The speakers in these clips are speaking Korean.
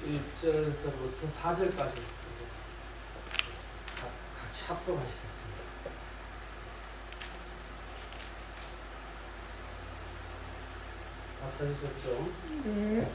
1절에서부터 4절까지 같이 합독하시겠습니다. 다 찾으셨죠? 네.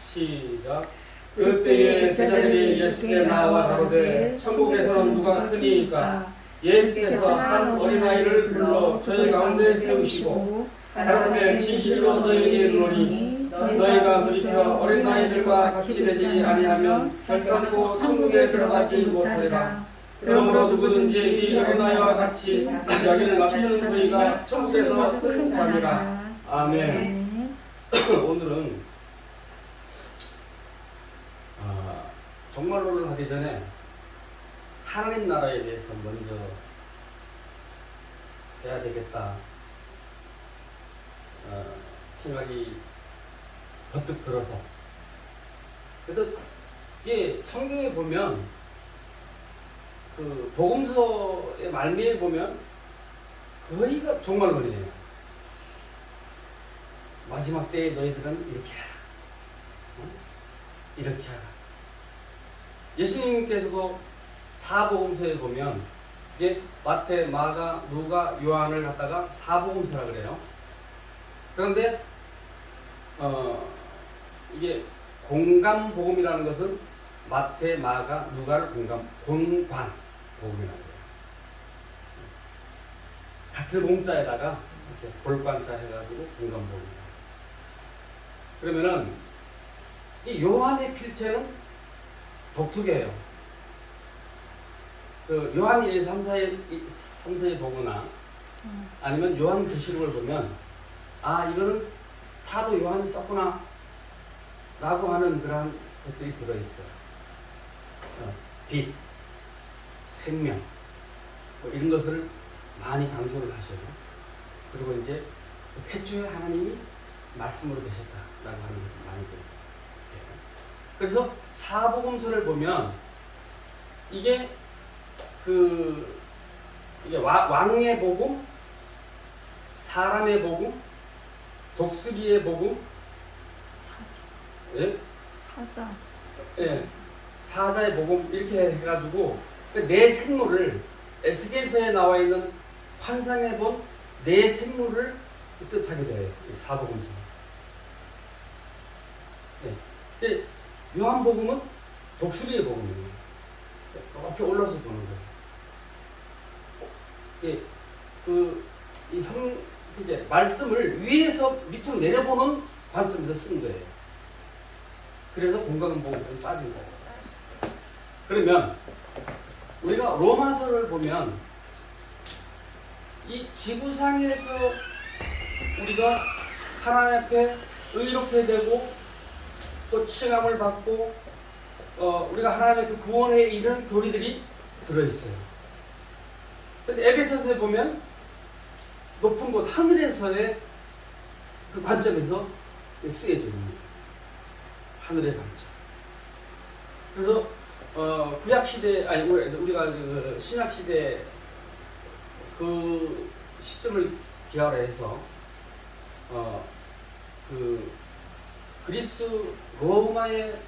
시작. 그때에 제자들이 예수께 나와 가로되 천국에서는 누가 크니이까? 예수께서 한 어린아이를 불러 저희 가운데 세우시고 가라사대 진실로 너희에게 이르노니 너희가 돌이켜 어린아이들과 같이 되지 아니하면 결단코 천국에 들어가지 못하리라. 그러므로 누구든지 이 어린아이와 같이 자기를 낮추는 그이가 천국에서 큰 자니라. 아멘. 오늘은 종말론을 하기 전에 하나님 나라에 대해서 먼저 해야 되겠다 생각이 버뜩 들어서, 그래도 이게 성경에 보면 그 복음서의 말미에 보면 거의가 종말론이에요. 마지막 때에 너희들은 이렇게 하라, 이렇게 하라. 예수님께서도 사복음서에 보면 이게 마태, 마가, 누가, 요한을 갖다가 사복음서라 그래요. 그런데 이게 공감복음이라는 것은 마태, 마가, 누가를 공관 복음이라는 거예요. 같은 공자에다가 이렇게 볼관자 해가지고 공감복음. 그러면은 이 요한의 필체는 독특해요. 그 요한 1, 3, 4에 보거나 아니면 요한 계시록을 보면 이거는 사도 요한이 썼구나 라고 하는 그런 것들이 들어있어요. 빛, 생명 이런 것을 많이 강조를 하셔요. 그리고 이제 태초에 하나님이 말씀으로 되셨다라고 하는 것을 많이 들어요. 그래서 사복음서를 보면 이게 이게 왕의 복음, 사람의 복음, 독수리의 복음, 사자의 복음 이렇게 해가지고 네 생물을 에스겔서에 나와 있는 환상해 본 네 생물을 뜻하게 돼요. 사복음서. 요한복음은 독수리의 복음이에요. 높이 올라서 보는 거예요. 이게 말씀을 위에서 밑으로 내려보는 관점에서 쓴 거예요. 그래서 공감복음이 좀 빠진 거예요. 그러면 우리가 로마서를 보면 이 지구상에서 우리가 하나님 앞에 의롭게 되고 또 칭함을 받고 우리가 하나님의 그 구원에 이르는 교리들이 들어있어요. 근데 에베소서에 보면 높은 곳 하늘에서의 그 관점에서 쓰여져 있습니다. 하늘의 관점. 그래서 구약 시대 우리가 그 신약 시대 그 시점을 기하로 해서 그리스 로마에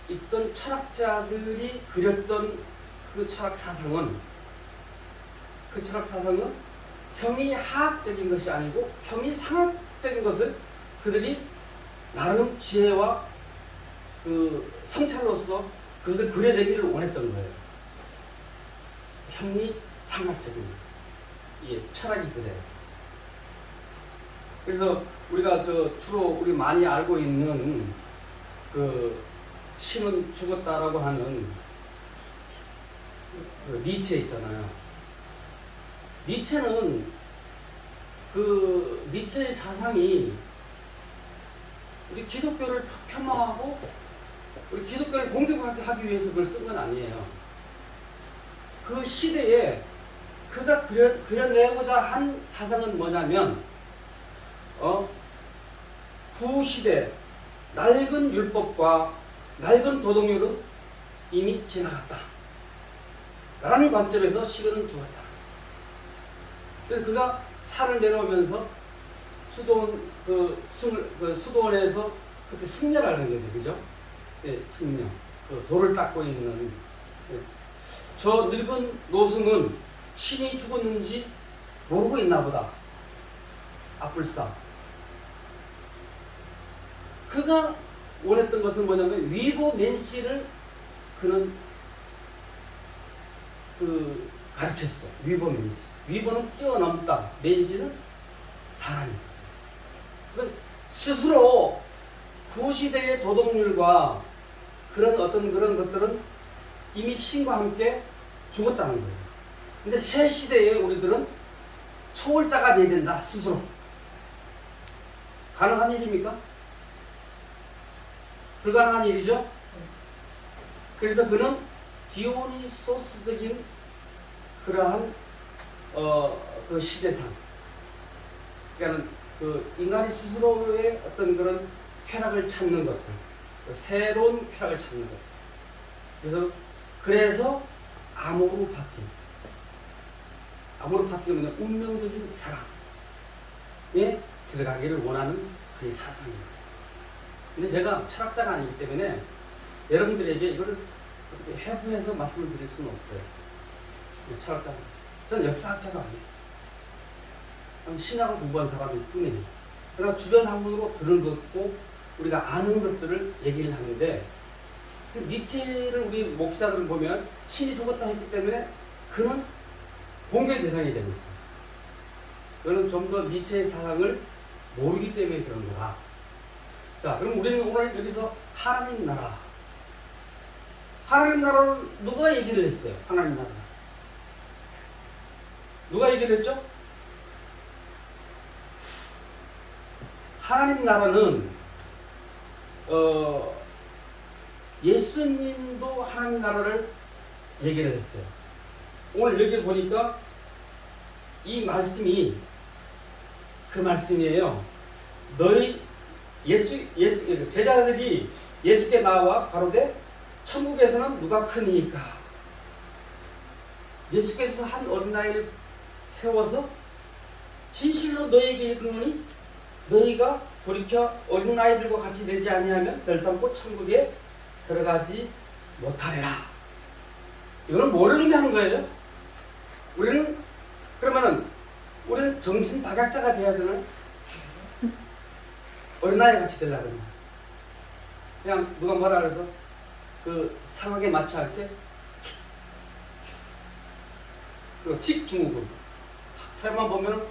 있던 철학자들이 그렸던 그 철학 사상은 형이 하학적인 것이 아니고 형이 상학적인 것을 그들이 나름 지혜와 그 성찰로서 그것을 그려내기를 원했던 거예요. 형이 상학적인 철학이 그래요. 그래서 우리가 주로 우리 많이 알고 있는 그 신은 죽었다라고 하는 그 니체 있잖아요. 니체는 그 니체의 사상이 우리 기독교를 폄하하고 우리 기독교를 공격하기 위해서 그걸 쓴 건 아니에요. 그 시대에 그가 그려내고자 한 사상은 뭐냐면 구시대 낡은 율법과 낡은 도덕률은 이미 지나갔다 라는 관점에서 시간은 죽었다. 그래서 그가 산을 내려오면서 수도원에서 그때 승려라는 거죠, 그죠? 승려, 그 돌을 닦고 있는 저 늙은 노승은 신이 죽었는지 모르고 있나 보다. 앞불싸. 그가 원했던 것은 뭐냐면 위보 맨씨를 그는 가르쳤어. 위보 맨씨. 위보는 뛰어넘다. 맨씨는 사람이다. 스스로 구시대의 도덕률과 그런 것들은 이미 신과 함께 죽었다는 거예요. 근데 새 시대에 우리들은 초월자가 돼야 된다. 스스로. 가능한 일입니까? 불가능한 일이죠. 그래서 그는 디오니소스적인 그러한 그 시대상, 그러니까 그 인간이 스스로의 어떤 그런 쾌락을 찾는 것들, 새로운 쾌락을 찾는 것. 그래서 아모르파티가 뭐냐, 운명적인 사랑에 들어가기를 원하는 그의 사상이었어요. 근데 제가 철학자가 아니기 때문에 여러분들에게 이거를 어떻게 해부해서 말씀을 드릴 수는 없어요. 철학자, 저는 역사학자가 아니에요. 신학을 공부한 사람일 뿐이에요. 그러나 주변 학문으로 들은 것고 우리가 아는 것들을 얘기를 하는데, 그 니체를 우리 목사들을 보면 신이 죽었다 했기 때문에 그는 공개의 대상이 되고 있어요. 그는 좀 더 니체의 사상을 모르기 때문에 그런 거다. 자, 그럼 우리는 오늘 여기서 하나님 나라. 하나님 나라는 누가 얘기를 했어요? 하나님 나라. 누가 얘기를 했죠? 하나님 나라는 예수님도 하나님 나라를 얘기를 했어요. 오늘 여기 보니까 이 말씀이 그 말씀이에요. 너희 제자들이 예수께 나와 가로되 천국에서는 누가 크니까. 예수께서 한 어린아이를 세워서 진실로 너희에게 이르노니 너희가 돌이켜 어린아이들과 같이 되지 아니하면 별담고 천국에 들어가지 못하리라. 이거는 뭐를 의미하는 거예요? 우리는 정신 박약자가 돼야 되는 어린아이 같이 되려고 합니다. 그냥 누가 뭐라 그래도 그 상황에 맞춰 할게. 그리고 틱 중국어. 해만 보면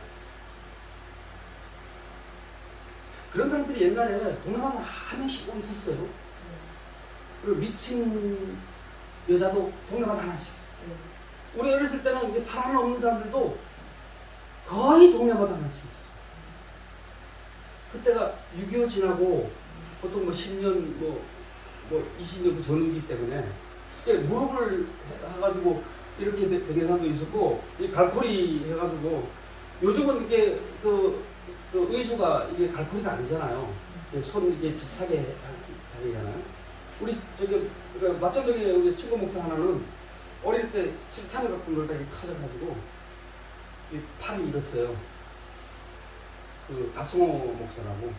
그런 사람들이 옛날에 동남아는 한 명씩 꼭 있었어요. 그리고 미친 여자도 동남아는 하나씩 있어요. 우리 어렸을 때는 이게 발 하나 없는 사람들도 거의 동네마다 하나씩 있었어요. 그때가 6.25 지나고 보통 뭐 10년, 뭐 20년 그 전이기 때문에 무릎을 해가지고 이렇게 되는 사람도 있었고, 이 갈고리 해가지고, 요즘은 이게 그 의수가 이게 갈고리가 아니잖아요. 손 이게 비슷하게 다니잖아요. 우리 마찬가지로 우리 친구 목사 하나는 어릴 때 실탄을 갖고 놀다가 터져가지고 팔이 잃었어요. 그 박성호 목사라고.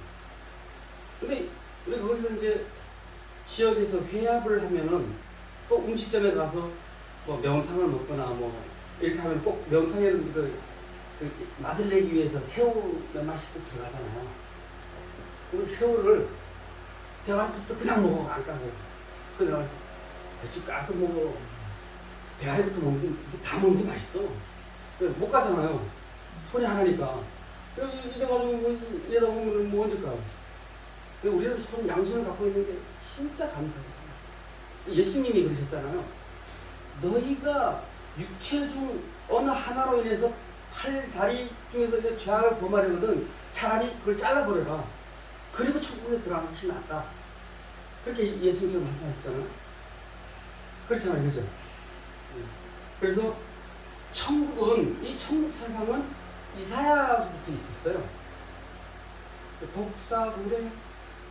근데 우리 거기서 이제 지역에서 회합을 하면은 꼭 음식점에 가서 뭐 명탕을 먹거나 뭐 이렇게 하면 꼭 명탕에는 그 맛을 내기 위해서 새우 몇 마씩 꼭 들어가잖아요. 그 새우를 대가리부터 그냥 먹어, 안 까고. 그래서 몇씩 까서 먹어. 대가리부터 먹는 게 다 먹는 게 맛있어. 못 가잖아요. 손이 하나니까. 이래가지고 이러다 보면 뭐 언제 가? 우리는 양손을 갖고 있는 게 진짜 감사해요. 예수님이 그러셨잖아요. 너희가 육체 중 어느 하나로 인해서 팔, 다리 중에서 죄악을 범하려거든 차라리 그걸 잘라버려라. 그리고 천국에 들어가는 것이 낫다. 그렇게 예수님께서 말씀하셨잖아요. 그렇잖아요. 그죠? 그래서 천국은, 이 천국 세상은 이사야서부터 있었어요. 독사굴에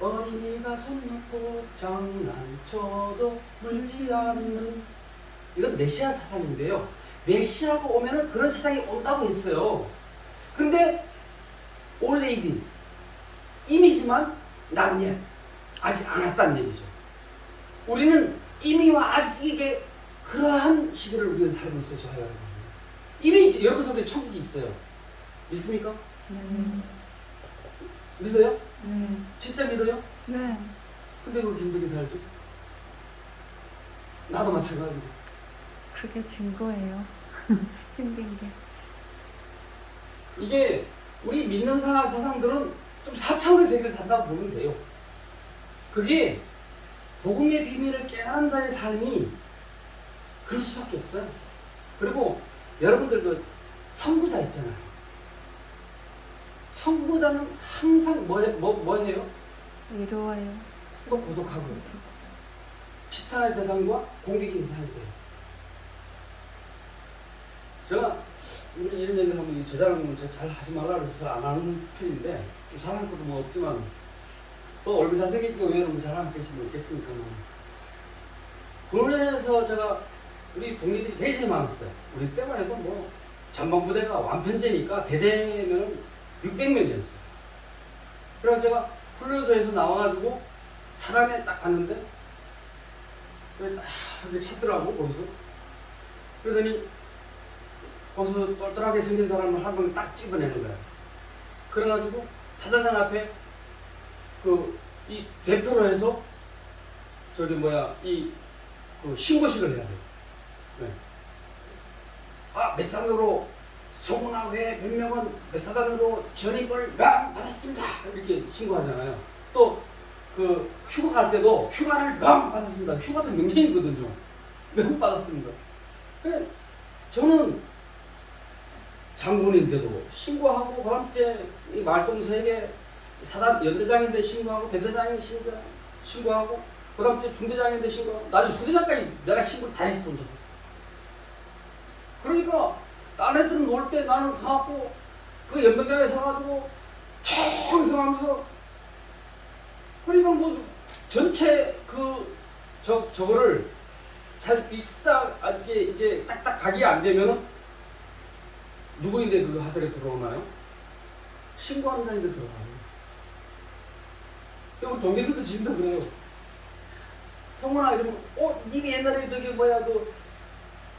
어린이가 손 놓고 장난쳐도 물지 않는, 이건 메시아 사상인데요. 메시아가 오면은 그런 세상이 온다고 했어요. 그런데 올레이디 이미지만 난 예, 아직 안 왔다는 얘기죠. 우리는 이미와 아직에 그러한 시대를 우리는 살고 있어요. 저와 여러분. 이미 여러분 속에 천국이 있어요. 믿습니까? 믿어요? 진짜 믿어요? 네. 근데 그거 힘들게 살죠? 나도 마찬가지고. 그게 증거예요. 힘든 게. 이게 우리 믿는 사상들은 좀 4차원의 세계를 산다고 보면 돼요. 그게 복음의 비밀을 깨달은 자의 삶이 그럴 수밖에 없어요. 그리고 여러분들 그 선구자 있잖아요. 선구자는 항상 뭐 해요? 외로워요. 또 고독하고 치타의 대상과 공격의 대상이 돼요. 제가 우리 이런 얘기를 하면 저 사람은 잘 하지 말라 그래서 잘 안 하는 편인데 잘하는 것도 뭐 없지만 또 얼마나 잘생겼고 왜 너무 잘하는 것이 있겠습니까만 그래서 제가 우리 동료들이 되게 많았어요. 우리 때만 해도 뭐 전방부대가 완편제니까 대대면 600명이었어요. 그래서 제가 훈련소에서 나와가지고 사람에 딱 갔는데 딱 이렇게 찾더라고 거기서. 그러더니 거기서 똘똘하게 생긴 사람을 한 번 딱 집어내는 거야. 그래가지고 사단장 앞에 이 대표로 해서 저기 뭐야 그 신고식을 해야 돼. 네. 몇 사단으로 송은아 외 몇 명은 몇 사단으로 전입을 명 받았습니다. 이렇게 신고하잖아요. 또 그 휴가 갈 때도 휴가를 명 받았습니다. 휴가도 명령이거든요. 명 받았습니다. 근데 저는 장군인데도 신고하고 그다음 주에 이 말동서에게 사단 연대장인데 신고하고 대대장이 신고하고 그다음 주에 중대장인데 신고하고 나중에 수대장까지 내가 신고를 다 했어 혼자. 그러니까 다른 애들은 놀 때 나는 가고 그 연병장에 서가지고 총성하면서 그러니까 뭐 전체 저거를 잘 이게 딱딱 각이 안 되면은 누구인데 그 하늘에 들어오나요? 신고하는 자인데 들어가요. 우리 동계에서도 지금도 그래요. 성훈아 이러면 네가 옛날에 저기 뭐야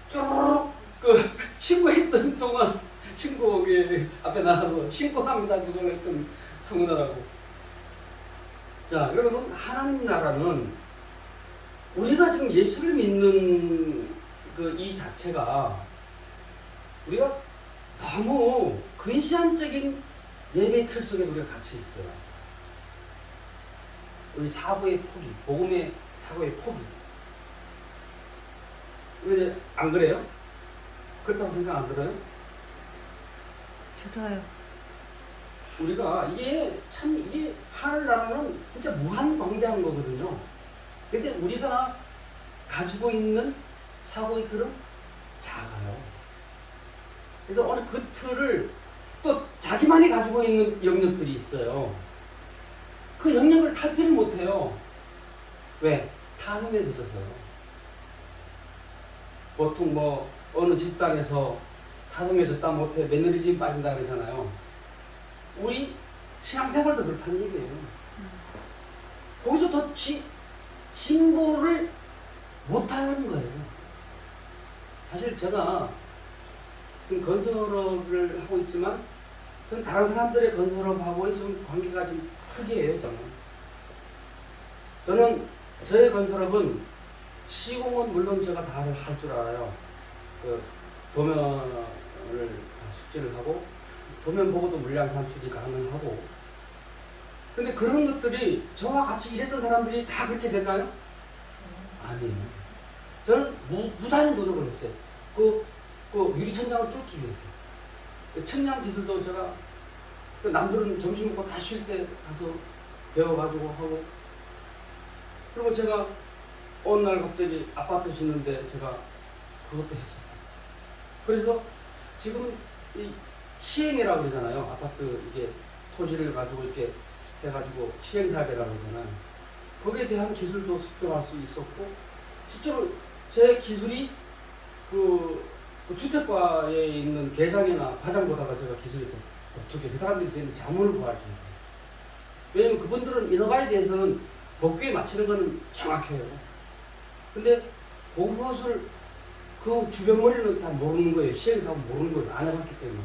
쪼르륵 신고했던 성훈 신고에 앞에 나가서 신고합니다 그걸 했던 성훈아라고. 자 여러분 하나님 나라는 우리가 지금 예수를 믿는 이 자체가 우리가 너무 근시안적인 예배 틀 속에 우리가 갇혀 있어요. 우리 사고의 포기, 복음의 사고의 포기. 왜 안 그래요? 그렇다고 생각 안 들어요? 들어요. 우리가 이게 하늘나라는 진짜 무한광대한 거거든요. 근데 우리가 가지고 있는 사고의 틀은 작아요. 그래서 어느 그 틀을 또 자기만이 가지고 있는 영역들이 있어요. 그 영역을 탈피를 못해요. 왜? 타성에 젖어서요. 보통 뭐 어느 집단에서 타성에 젖다 못해 매너리즘 빠진다 그러잖아요. 우리 신앙생활도 그렇다는 얘기예요. 거기서 더 진보를 못하는 거예요. 사실 제가 지금 건설업을 하고 있지만 그건 다른 사람들의 건설업하고는 좀 관계가 좀 특이해요. 저는 저의 건설업은 시공은 물론 제가 다 할 줄 알아요. 도면을 숙지를 하고 도면 보고도 물량 산출이 가능하고. 근데 그런 것들이 저와 같이 일했던 사람들이 다 그렇게 됐나요? 아니에요. 저는 무단히 노력을 했어요. 유리천장을 뚫기 위해서. 측량 기술도 제가 남들은 점심 먹고 다 쉴 때 가서 배워가지고 하고. 그리고 제가 어느 날 갑자기 아파트 짓는데 제가 그것도 했어요. 그래서 지금 이 시행이라고 그러잖아요. 아파트 이게 토지를 가지고 이렇게 해가지고 시행사업이라고 그러잖아요. 거기에 대한 기술도 습득할 수 있었고, 실제로 제 기술이 그 주택과에 있는 계장이나 과장보다가 제가 기술이 더 독특해. 그 사람들이 저한테 자문을 구할 정도. 왜냐면 그분들은 인허가에 대해서는 법규에 맞추는 거는 정확해요. 근데 그것을 그 주변머리는 다 모르는 거예요. 시행사고 모르는 거예요. 안 해봤기 때문에.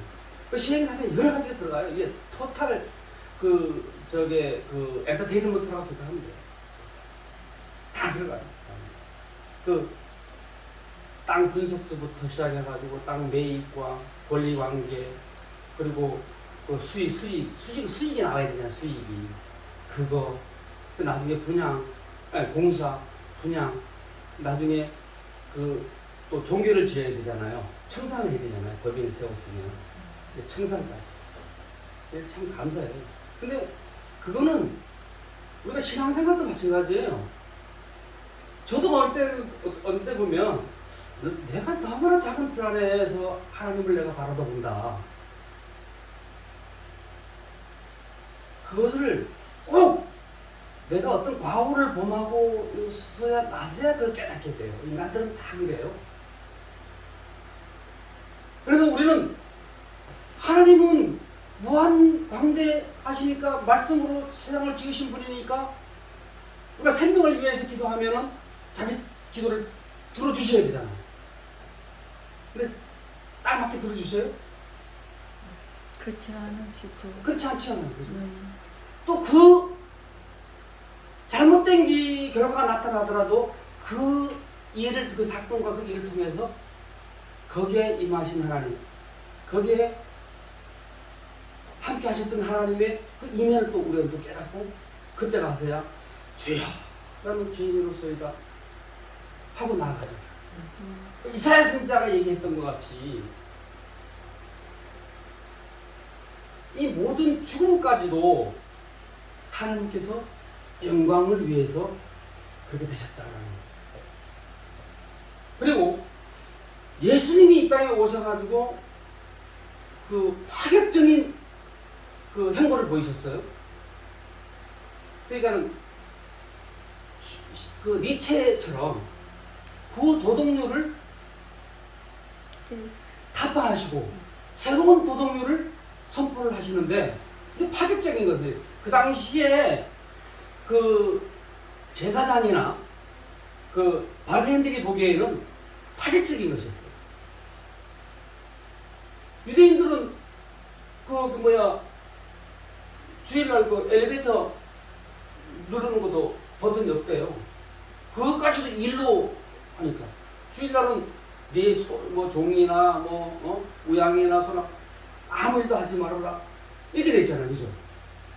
그 시행을 하면 여러 가지가 들어가요. 이게 토탈 그 엔터테인먼트라고 생각하면 돼요. 다 들어가요. 땅 분석서부터 시작해가지고 땅 매입과 권리관계 그리고 그 수익이 나와야 되잖아요. 수익이 그거 그 나중에 공사 분양 나중에 또 종교를 지어야 되잖아요. 청산을 해야 되잖아요. 법인을 세웠으면 청산까지. 참 감사해요. 근데 그거는 우리가 신앙생활도 마찬가지예요. 저도 어느 때 보면 내가 너무나 작은 틀 안에서 하나님을 내가 바라다 본다. 그것을 꼭 내가 어떤 과오를 범하고 나서야 그걸 깨닫게 돼요. 인간들은 다 그래요. 그래서 우리는 하나님은 무한 광대하시니까 말씀으로 세상을 지으신 분이니까 우리가 생명을 위해서 기도하면은 자기 기도를 들어주셔야 되잖아요. 근데 딱 맞게 들어주세요? 그렇지 않으시죠. 그렇지 않잖아요. 또 그 잘못된 결과가 나타나더라도 그 사건과 그 일을 통해서 거기에 임하신 하나님, 거기에 함께 하셨던 하나님의 그 이면을 또 우리가 또 깨닫고 그때 가서야 주여 나는 죄인으로서이다 하고 나아가죠. 이사야 선지자가 얘기했던 것 같이 이 모든 죽음까지도 하나님께서 영광을 위해서 그렇게 되셨다는 거예요. 그리고 예수님이 이 땅에 오셔가지고 그 파격적인 그 행보를 보이셨어요. 그러니까 그 니체처럼 부도덕률을 타파하시고 새로운 도덕률을 선포를 하시는데 이게 파격적인 것이에요. 그 당시에 그 제사장이나 그 바리새인들이 보기에는 파격적인 것이었어요. 유대인들은 주일날 그 엘리베이터 누르는 것도 버튼이 없대요. 그것까지도 일로 하니까 주일날은 네 종이나 우양이나 소나 아무 일도 하지 말아라 이렇게 돼 있잖아요, 그죠?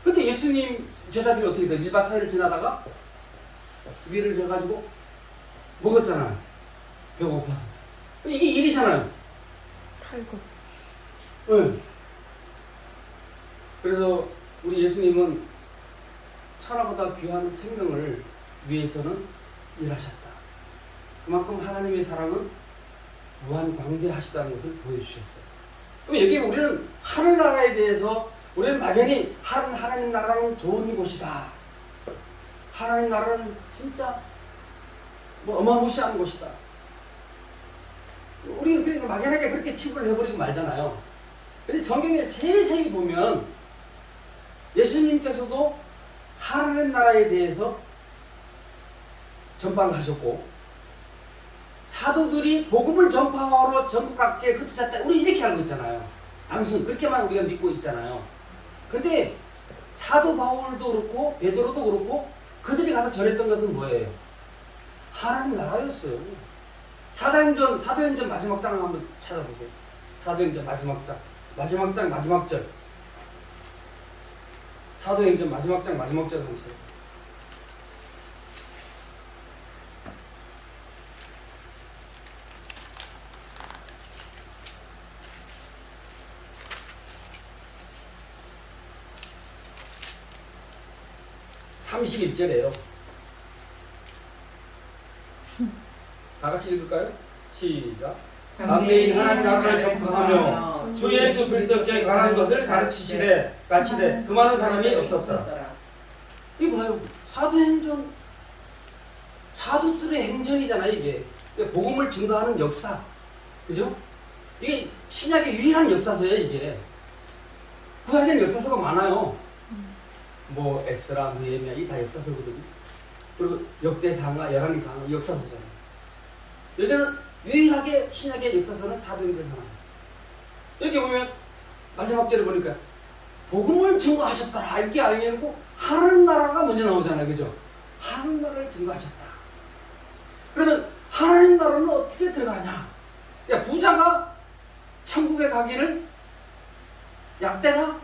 근데 예수님 제자들이 어떻게 돼? 밀밭 사이를 지나다가 위를 해가지고 먹었잖아요. 배고파서. 이게 일이잖아요. 탈고. 네. 그래서 우리 예수님은 천하보다 귀한 생명을 위해서는 일하셨다. 그만큼 하나님의 사랑은 무한 광대하시다는 것을 보여주셨어요. 그럼 여기 우리는 하늘나라에 대해서 우리는 막연히 하나님 나라는 좋은 곳이다. 하나님 나라는 진짜 어마무시한 곳이다. 우리 그러니까 막연하게 그렇게 치부를 해버리고 말잖아요. 근데 성경에 세세히 보면 예수님께서도 하나님 나라에 대해서 전파를 하셨고 사도들이 복음을 전파하러 전국 각지에 흩어졌다. 우리 이렇게 알고 있잖아요. 단순 그렇게만 우리가 믿고 있잖아요. 근데 사도 바울도 그렇고 베드로도 그렇고 그들이 가서 전했던 것은 뭐예요? 하나님 나라였어요. 사도행전 마지막 장을 한번 찾아보세요. 사도행전 마지막 장 마지막 절. 사도행전 마지막 장 한번 찾아보세요. (31절이에요) 다 같이 읽을까요? 시작. 만민이 하나님 나라를 전파하며 주 예수 그리스도께 관한 것을 가르치시되 가르치되 그 많은 사람이 없었다. 이거 봐요. 사도행전 사도들의 행전이잖아요. 이게 복음을 증거하는 역사, 그죠? 이게 신약의 유일한 역사서예요. 이게 구약에는 역사서가 많아요. 에스라, 느헤미야 이 다 역사서거든요. 그리고 역대상하, 열왕기상하 역사서잖아요. 여기는 유일하게 신약의 역사서는 사도행전 하나. 이렇게 보면 마지막 절에 보니까 복음을 증거하셨더라 이렇게 아니고 하나님 나라가 먼저 나오잖아요, 그죠? 하나님 나라를 증거하셨다. 그러면 하나님 나라는 어떻게 들어가냐? 야, 부자가 천국에 가기를 약대가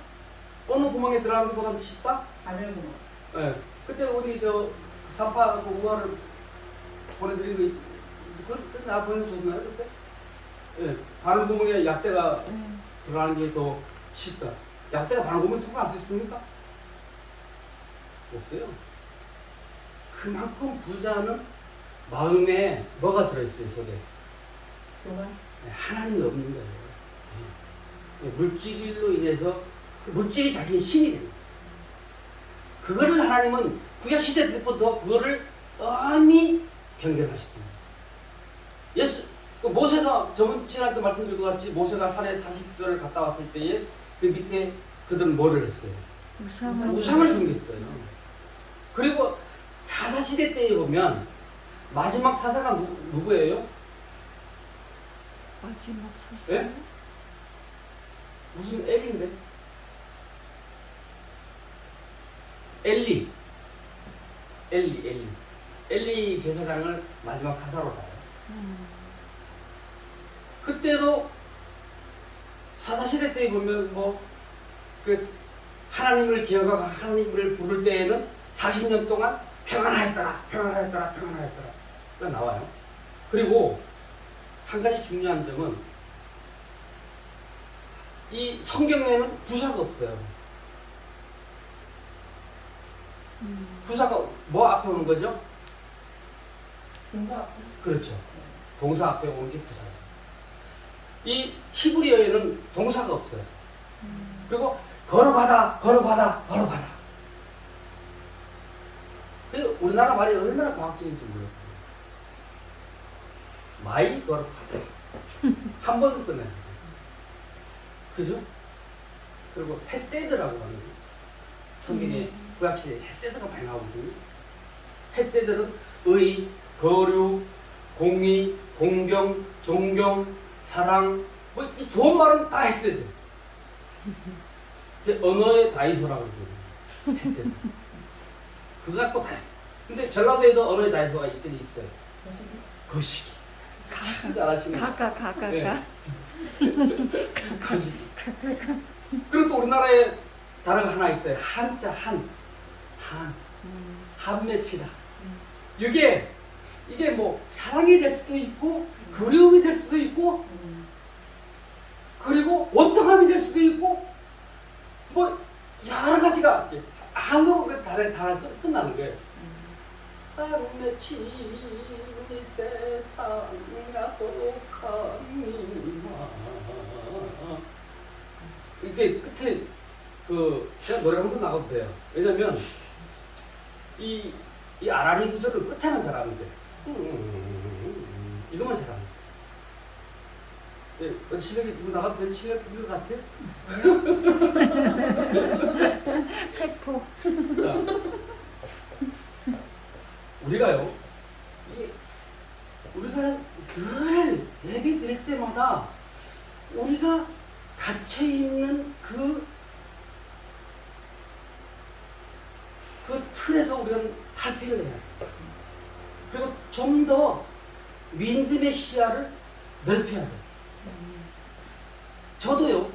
어느 구멍에 들어가는 것보다 쉽다? 바늘구멍. 네. 그때 우리 저 사파 그 우화를 보내드린 거 그때 나 보내줬나요 그때? 예. 바늘 구멍에 약대가 들어가는 게 더 쉽다. 약대가 바늘 구멍에 통과할 수 있습니까? 없어요. 그만큼 부자는 마음에 뭐가 들어있어요, 속에? 교만. 하나님이 없는 거예요. 예. 물질로 인해서 그 물질이 자기의 신이 됩니다. 그거를 하나님은 구약 시대 때부터 그거를 엄히 경계하시더니 예수 그 모세가 저번 시간에 말씀드린 것 같이 모세가 산에 40주를 갔다 왔을 때에 그 밑에 그들은 뭐를 했어요? 우상을 섬겼어요. 그리고 사사 시대 때에 보면 마지막 사사가 누구예요? 마지막 사사. 예? 무슨 엘리인데? 엘리 제사장을 마지막 사사로 봐요. 그때도 사사시대 때 보면 그 하나님을 기억하고 하나님을 부를 때에는 40년 동안 평안하였더라 가 나와요. 그리고 한 가지 중요한 점은 이 성경에는 부사가 없어요. 부사가 뭐 앞에 오는 거죠? 동사. 그렇죠. 동사 앞에 오는 게 부사죠. 이 히브리어에는 동사가 없어요. 그리고 걸어가다. 그래서 우리나라 말이 얼마나 과학적인지 몰라요. 마일 걸어가다. 한 번은 끝내요. 그죠? 그리고 헤세드라고 하는 거예요. 성경에 구약시대에 헤세드가 많이 나오거든요. 헤세드는 의, 거류, 공의, 공경, 존경, 사랑, 이 좋은 말은 다 헤세드. 언어의 다이소라고 그러거든요. 헤세드. 그거 갖고 다. 근데 전라도에도 언어의 다이소가 있긴 있어요. 거시기. 참 잘하시네. 가가. 네. 거시기. 그리고 또 우리나라에 단어가 하나 있어요. 한자 한맺히다. 이게 뭐 사랑이 될 수도 있고 그리움이 될 수도 있고 그리고 원통함이 될 수도 있고 뭐 여러 가지가 한으로 단어 끝나는 거예요. 하루 맺힌 이 세상 야속함이나 이렇게 끝에 제가 노래 항상 나가도 돼요. 왜냐면 이 아라리 구절을 끝에만 잘하면 돼요. 이것만 잘하면 돼요. 네, 실력이 나가도 되는 실력인 것 같아요? 팩포. 자, 우리가요, 우리가 늘 예배 드릴 때마다 우리가 갇혀있는 그 틀에서 우리는 탈피를 해야 돼. 그리고 좀 더 믿음의 시야를 넓혀야 돼. 저도요,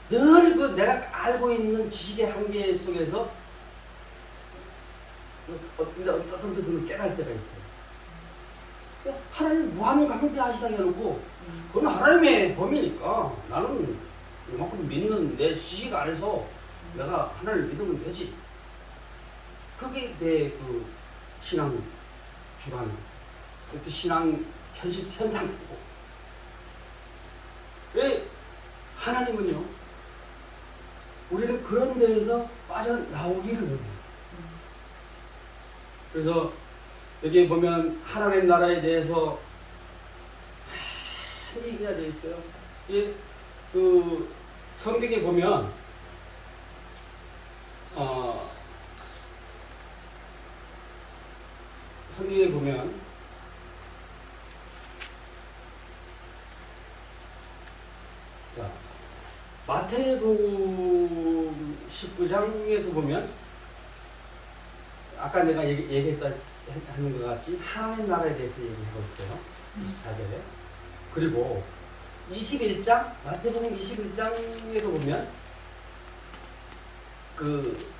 늘 내가 알고 있는 지식의 한계 속에서 어떤 그걸 깨달을 때가 있어요. 하나님 무한강대하시다고 해놓고 그건 하나님의 범위니까 나는 이만큼 믿는 내 지식 안에서 내가 하나님을 믿으면 되지. 그게 내 신앙 주관, 그 신앙 현상이고. 왜 하나님은요, 우리는 그런 데에서 빠져나오기를 원해요. 그래서 여기 보면 하나님 나라에 대해서 한 얘기가 되어 있어요. 성경에 보면 마태복음 19장에도 보면 아까 내가 얘기했다 하는 것 같이 하나님 나라에 대해서 얘기하고 있어요. 24절에. 그리고 21장 마태복음 21장에도 보면 그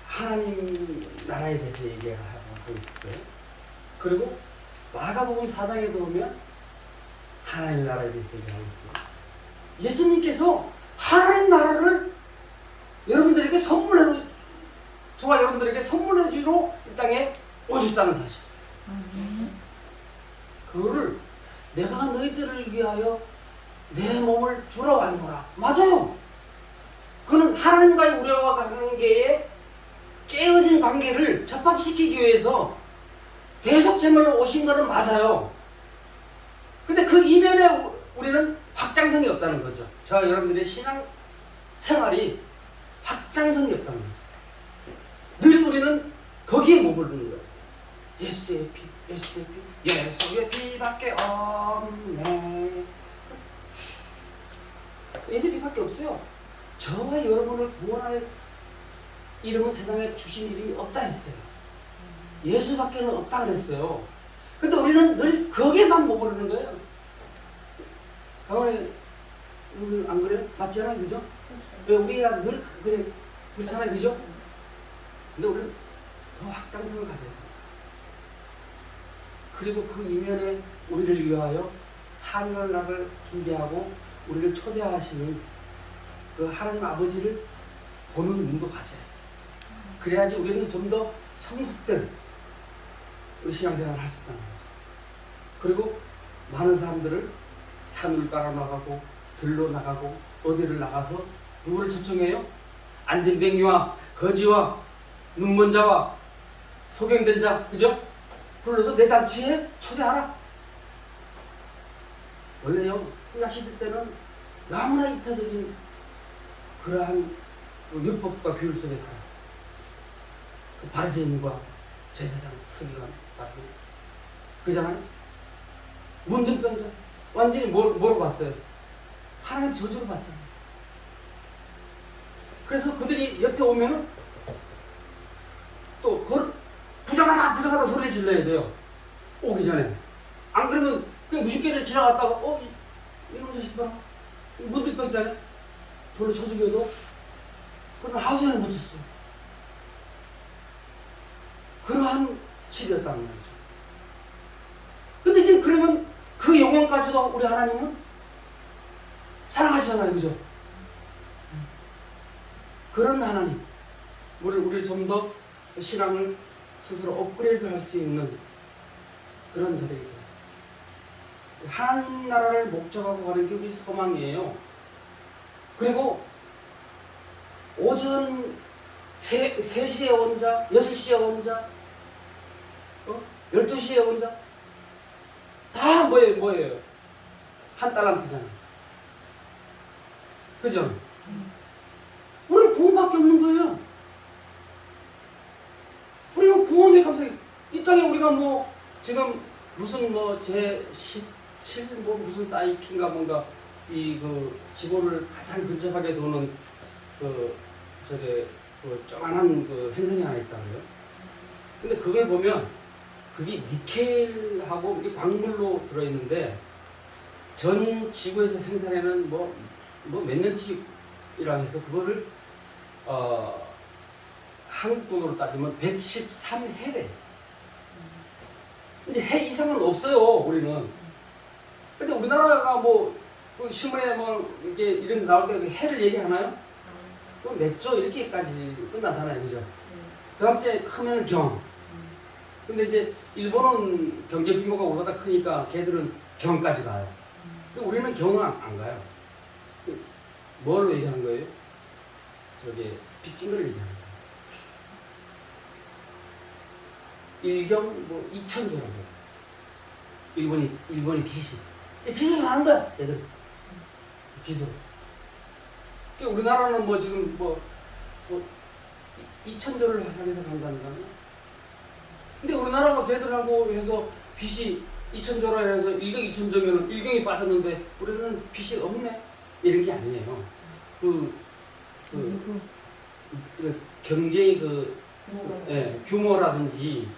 하나님 나라에 대해서 얘기하고 있어요. 그리고 마가복음 4장에도 보면 하나님 나라에 대해서 얘기하고 있어요. 예수님께서 하나님 나라를 여러분들에게 저와 여러분들에게 선물해 주러 이 땅에 오셨다는 사실. 그거를 내가 너희들을 위하여 내 몸을 주러 왔노라. 맞아요. 그는 하나님과의 우리와 관계에 깨어진 관계를 접합시키기 위해서 대속제물로 오신 거는 맞아요. 근데 그 이면에 우리는 확장성이 없다는 거죠. 저와 여러분들의 신앙 생활이 확장성이 없다는 거죠. 늘 우리는 거기에 머무르는 거예요. 예수의 피, 예수의 피, 예수의 피밖에 없네. 예수의 피밖에 없어요. 저와 여러분을 구원할 이름은 세상에 주신 이름이 없다 했어요. 예수밖에는 없다 그랬어요. 근데 우리는 늘 거기에만 머무르는 거예요. 강원에 안 그래요? 맞지 않아요? 그죠? 왜 우리가 늘 그렇잖아요. 그죠? 근데 우리는 더 확장성을 가져야 돼요. 그리고 그 이면에 우리를 위하여 하늘나라를 준비하고 우리를 초대하시는 그 하나님 아버지를 보는 눈도 가져야 돼요. 그래야지 우리는 좀 더 성숙된 우리 신앙생활을 할 수 있다는 거죠. 그리고 많은 사람들을 산을 깔아 나가고 들로 나가고 어디를 나가서 누구를 초청해요? 안진뱅이와 거지와 눈먼 자와 소경된 자, 그죠? 불러서 내 잔치에 초대하라. 원래요, 신약시대 때는 너무나 이타적인 그러한 율법과 규율 속에 살았어요. 그 바리새인과 제사장, 서기관, 바리새인, 그잖아요? 문둥병자, 완전히 뭐로 봤어요? 하나님 저주로 봤잖아요. 그래서 그들이 옆에 오면은 또 부정하다 부정하다 소리를 질러야 돼요. 오기 전에. 안 그러면 그냥 무심결에 지나갔다가 이놈 자식 봐라. 문둥병자네. 돌로 쳐 죽여도 그건 하소연을 못했어. 그러한 시대였다는 거죠. 근데 지금 그러면 그 영혼까지도 우리 하나님은 사랑하시잖아요. 그죠? 그런 하나님, 우리 좀 더 신앙을 스스로 업그레이드 할 수 있는 그런 자들이 돼요. 하나님 나라를 목적하고 가는 게 우리 소망이에요. 그리고 오전 3시에 온 자, 6시에 온 자, 12시에 온 자, 다 뭐예요? 한 달란트잖아요. 그죠? 우리 구원밖에 없는 거예요. 우리가 구원에 감사해. 이 땅에 우리가 지금 무슨 제17 무슨 사이키인가 뭔가 그 지구를 가장 근접하게 도는 그 조그만한 그 행성이 하나 있다고요. 근데 그걸 보면 그게 니켈하고 이 광물로 들어있는데 전 지구에서 생산하는 몇 년치이라 해서 그거를 한국 돈으로 따지면 113해래. 이제 해 이상은 없어요, 우리는. 근데 우리나라가 그 신문에 이게 이런 데 나올 때 해를 얘기하나요? 그럼 몇 조 이렇게까지 끝나잖아요, 그죠? 그 다음 주에 크면 경. 근데 이제 일본은 경제 규모가 우리보다 크니까 걔들은 경까지 가요. 근데 우리는 경은 안 가요. 뭘로 얘기하는 거예요? 빚진 걸 얘기하는 거예요. 일경 2,000조라고. 일본이 빚이. 빚으로 사는 거야, 쟤들. 빚으로. 그러니까 우리나라는 지금 2,000조를 하면서 간다는 거야. 근데 우리나라가 걔들하고 해서 빚이 2,000조라 해서 일경 2,000조면 일경이 빠졌는데 우리는 빚이 없네. 이런 게 아니에요. 그 누구? 경제의 규모라든지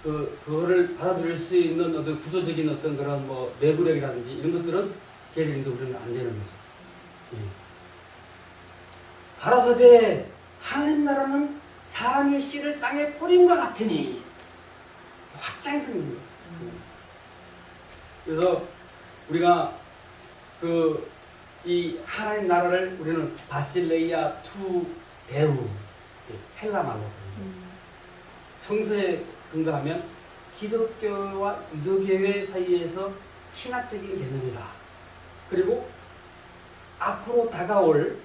그거를 받아들일 수 있는 어떤 구조적인 어떤 그런 뭐 내부력이라든지 이런 것들은 걔들인데 우리는 안 되는 거죠. 예. 가라사대 하나님 나라는 사람의 씨를 땅에 뿌린 것 같으니 확장성입니다. 그래서 우리가 이 하나님 나라를 우리는 바실레이아 투 데우 헬라 말로 성서에 근거하면 기독교와 유대교회 사이에서 신학적인 개념이다. 그리고 앞으로 다가올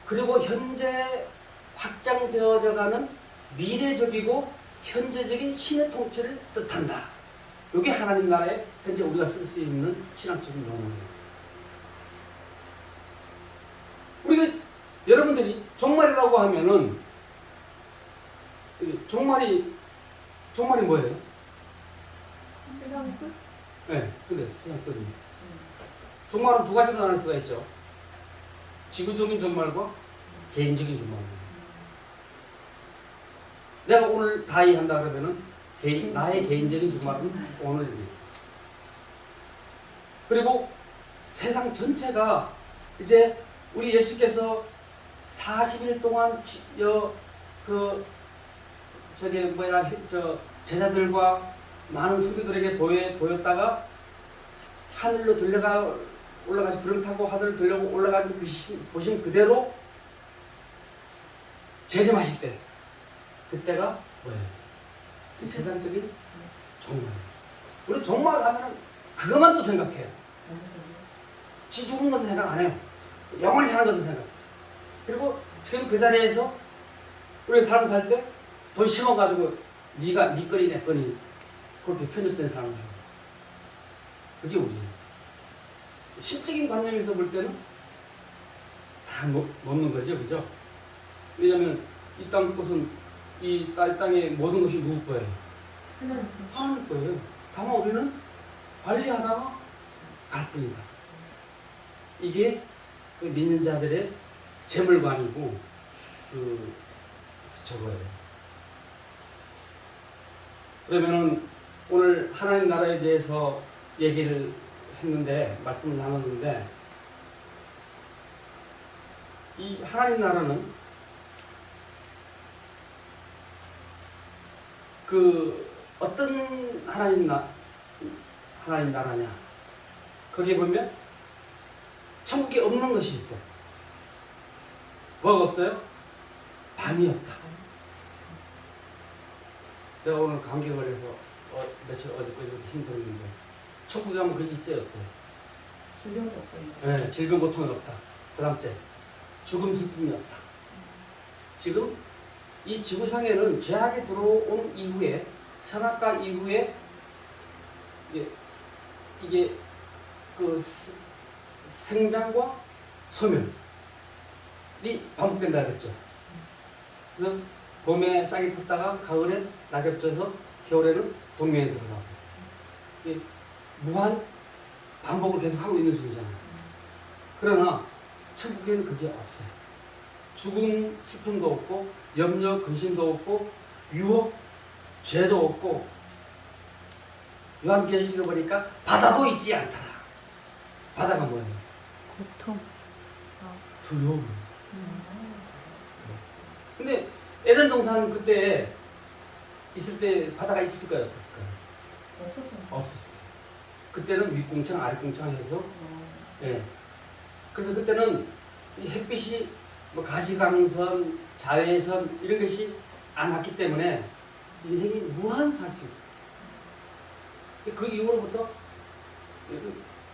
그리고 현재 확장되어져가는 미래적이고 현재적인 신의 통치를 뜻한다. 이게 하나님 나라에 현재 우리가 쓸 수 있는 신학적인 용어입니다. 우리가 여러분들이 종말이라고 하면은 종말이 뭐예요? 세상 끝? 네, 근데 세상 끝입니다. 종말은 두 가지로 나눌 수가 있죠. 지구적인 종말과 개인적인 종말입니다. 내가 오늘 다이 한다 그러면은 나의 개인적인 종말은 오늘입니다. 그리고 세상 전체가 이제 우리 예수께서 40일 동안 제자들과 많은 성도들에게 보였다가 하늘로 올라가서 구름 타고 하늘을 들려고 올라가는 그 보신 그대로 재림하실 때 그때가 뭐예요? 이 세상적인 종말. 우리 종말 하면은 그것만 또 생각해요. 지 죽은 것은 생각 안 해요. 영원히 사는 것은 생각. 그리고 지금 그 자리에서 우리 사람 살 때 돈 심어가지고 네 거니 내 거니 그렇게 편협된 사람들. 그게 우리예요. 신적인 관념에서 볼 때는 다 먹는 거죠, 그죠? 왜냐하면 이 땅것은 이 땅의 모든 것이 누구 거예요? 하나님 거예요. 다만 우리는 관리하다가 갈 뿐이다. 이게 그 믿는 자들의 재물관이고 저거예요. 그러면은 오늘 하나님 나라에 대해서 얘기를 했는데 말씀을 나눴는데 이 하나님 나라는 어떤 하나님 나라냐? 거기에 보면 천국에 없는 것이 있어. 뭐가 없어요? 밤이 없다. 내가 오늘 감기 걸려서 며칠 어저께 힘들었는데 천국에 가면 그게 있어요, 없어요? 질병도 없고. 네, 질병 고통이 없다. 그 다음째 죽음 슬픔이 없다. 지금 이 지구상에는 죄악이 들어온 이후에 선악과 이후에 이게 생장과 소멸이 반복된다 그랬죠. 그래서 봄에 싹이 텄다가 가을에 낙엽 져서 겨울에는 동면에 들어가고 이게 무한 반복을 계속 하고 있는 중이잖아요. 그러나 천국에는 그게 없어요. 죽음 슬픔도 없고 염려 근심도 없고 유혹 죄도 없고 요한계시록에 보니까 바다도 있지 않더라. 바다가 뭐예요? 고통. 두려움. 근데 에덴 동산 그때 있을 때 바다가 있을까요? 없었을까요? 없었어요. 그때는 윗공창 아랫공창 해서 예. 그래서 그때는 이 햇빛이 뭐 가시광선, 자외선 이런 것이 안 왔기 때문에 인생이 무한 살 수 있어요. 그 이후로부터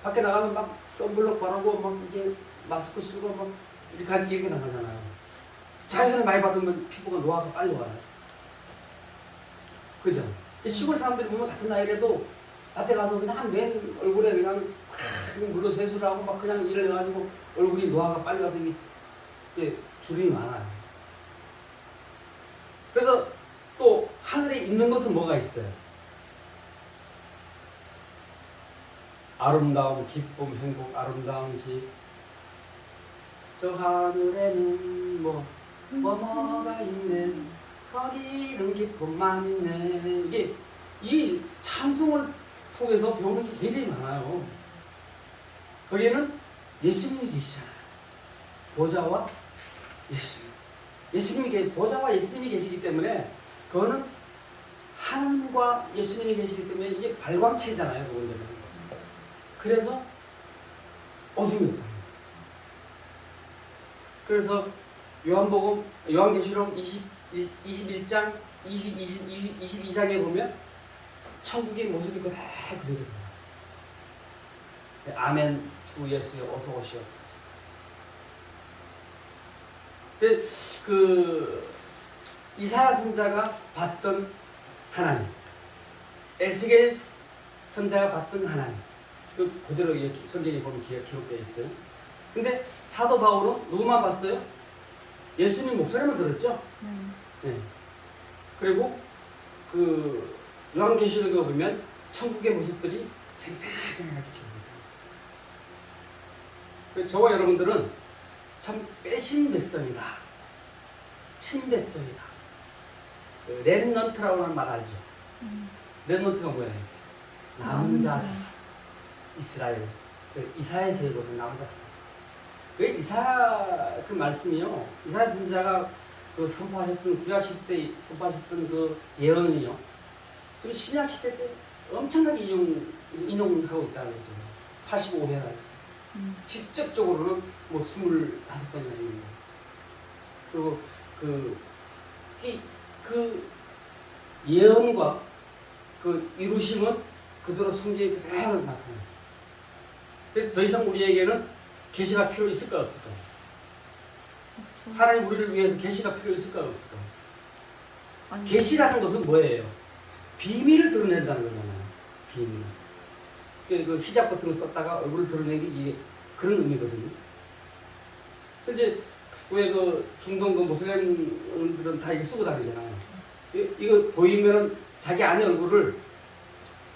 밖에 나가면 막 선블록 바르고 막 이게 마스크 쓰고 막 이렇게 나가잖아요. 자외선을 많이 받으면 피부가 노화가 빨리 와요. 그죠? 시골 사람들이 보면 같은 나이라도 밭에 가서 그냥 맨 얼굴에 그냥 물로 세수를 하고 막 그냥 일을 해가지고 얼굴이 노화가 빨리 가서 이게 주름이 많아요. 그래서 또 하늘에 있는 것은 뭐가 있어요? 아름다움, 기쁨, 행복, 아름다운 집, 저 하늘에는 뭐가 있네 거기는 기쁨만 있네. 이게 이 찬송을 통해서 배우는 게 굉장히 많아요. 거기에는 예수님이 계시잖아요. 보좌와 예수님. 보좌와 예수님이 계시기 때문에 그거는 하나님과 예수님이 계시기 때문에 이게 발광체잖아요. 그분들은. 그래서 어둠이 없다. 그래서 요한계시록 21장 22장에 보면 천국의 모습이 그대로 그려져 있어요. 아멘 주 예수여 어서 오시옵소서. 그 이사야 선자가 봤던 하나님, 에스겔 선자가 봤던 하나님, 그 그대로 성경에 보면 기록되어 있어요. 근데 사도 바울은 누구만 봤어요? 예수님 목소리만 들었죠. 네. 그리고 그 요한계시록에 보면 천국의 모습들이 생생하게 기록되어 있어요. 저와 여러분들은 참 빼신 백성이다. 친백성이다. 그 렘넌트라고 하는 말 알죠? 렘넌트가 뭐예요? 남은 자사. 이스라엘. 그 이사야 세력은 남은 자사. 그 이사야 그 말씀이요. 이사야 선지자가 그 선포하셨던 구약 시대 때 선포하셨던 그 예언이요. 지금 신약 시대 때 엄청나게 인용하고 있다는 거죠. 85회나. 직접적으로는 뭐 25번이나 있는 거예요. 그리고 그 예언과 그 이루심은 그대로 성경에 그대로 나타나요. 그래서 더 이상 우리에게는 계시가 필요 있을까 없을까? 하나님 우리를 위해서 계시가 필요 있을까 없을까? 계시라는 것은 뭐예요? 비밀을 드러낸다는 거잖아요. 비밀. 그 히잡 같은 거 썼다가 얼굴을 드러내기 이게 그런 의미거든요. 이제 왜 그 중동 그 모슬렘들은 다 이거 쓰고 다니잖아요. 이거 보이면은 자기 아내 얼굴을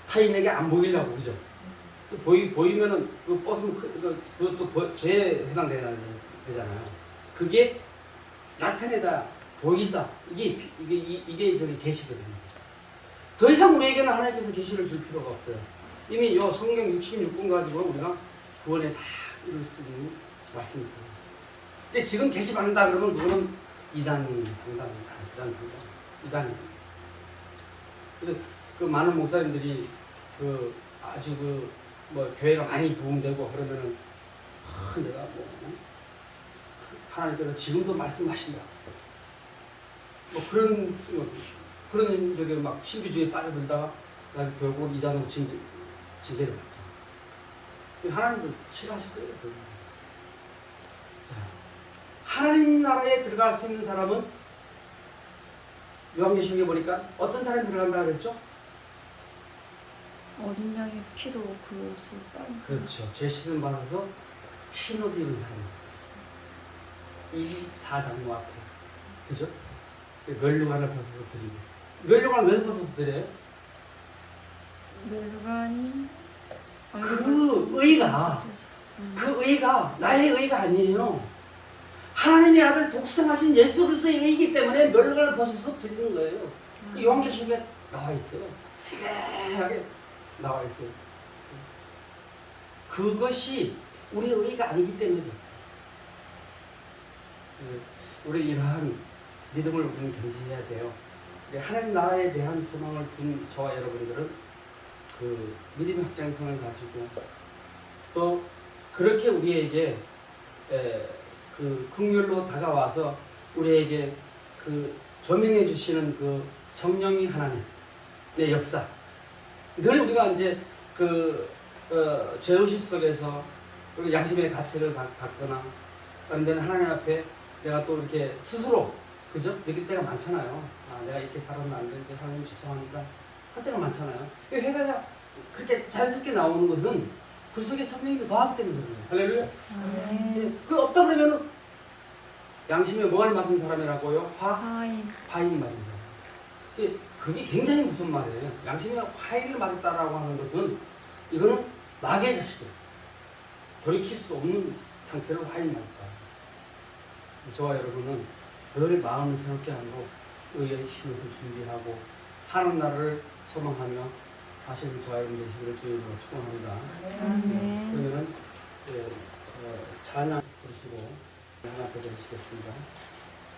타인에게 안 보이려고 그죠? 보이면은 그 벗으면 그것도 죄에 해당되잖아요. 그게 나타내다 보이다 이게 저기 계시거든요. 더 이상 우리에게는 하나님께서 계시를 줄 필요가 없어요. 이미 요 성경 66권 가지고 우리가 구원에 다 이룰 수 있는 말씀입니다. 근데 지금 계시 받는다 그러면 그거는 이단 상담입니다. 이단입니다. 그래서 그 많은 목사님들이 그 아주 뭐 교회가 많이 부흥되고 그러면은 내가 뭐 하나님께서 지금도 말씀하신다. 뭐 그런 저기 막 신비주의에 빠져들다가 결국 이단으로 징계를 받죠. 하나님도 싫어하실 거예요. 자, 하나님 나라에 들어갈 수 있는 사람은 요한계시록에 보니까 어떤 사람이 들어간다 그랬죠? 어린 양의 피로 그것을 빨리. 그렇죠. 제 씻음 받아서 흰 옷 입은 사람. 24장로 앞에. 그죠? 멸류관을 벗어서 드리고. 멸류관을 왜 벗어서 드려요? 멸관이 그 의가 나의 의가 아니에요. 하나님의 아들 독생하신 예수 그리스도의 의이기 때문에 멸관을 벗어서 드리는 거예요. 그 요한계시록에 나와 있어요. 생생하게 나와 있어요. 그것이 우리의 의가 아니기 때문에 우리 이러한 믿음을 우리는 견지해야 돼요. 하나님 나라에 대한 소망을 둔 저와 여러분들은 그 믿음의 확장성을 가지고 또 그렇게 우리에게 그 긍휼로 다가와서 우리에게 그 조명해 주시는 그 성령이 하나님의 역사. 늘 우리가 이제 그 죄의식 속에서 우리 양심의 가책을 받거나 그런 데는 하나님 앞에 내가 또 이렇게 스스로 그죠? 느낄 때가 많잖아요. 내가 이렇게 살아면 안 되는데 하나님 죄송합니다. 할 때가 많잖아요. 회개가 그렇게 자연스럽게 나오는 것은 그 속에 성령이 거하기 때문이에요. 할렐루야. 그 없다 그러면은 양심에 뭐가 맞은 사람이라고요? 화인이 맞은 사람. 그게 굉장히 무슨 말이에요. 양심에 화인을 맞았다라고 하는 것은 이거는 마귀의 자식이에요. 돌이킬 수 없는 상태로 화인이 맞았다. 저와 여러분은 늘 마음을 새롭게 하고 의의 힘을 준비하고 하는 날을 소망하며 사실은 저와 여러분 되시기를 주님으로 축원합니다. 아멘. 그러면은 찬양 부르시고 하나 더 드리시겠습니다.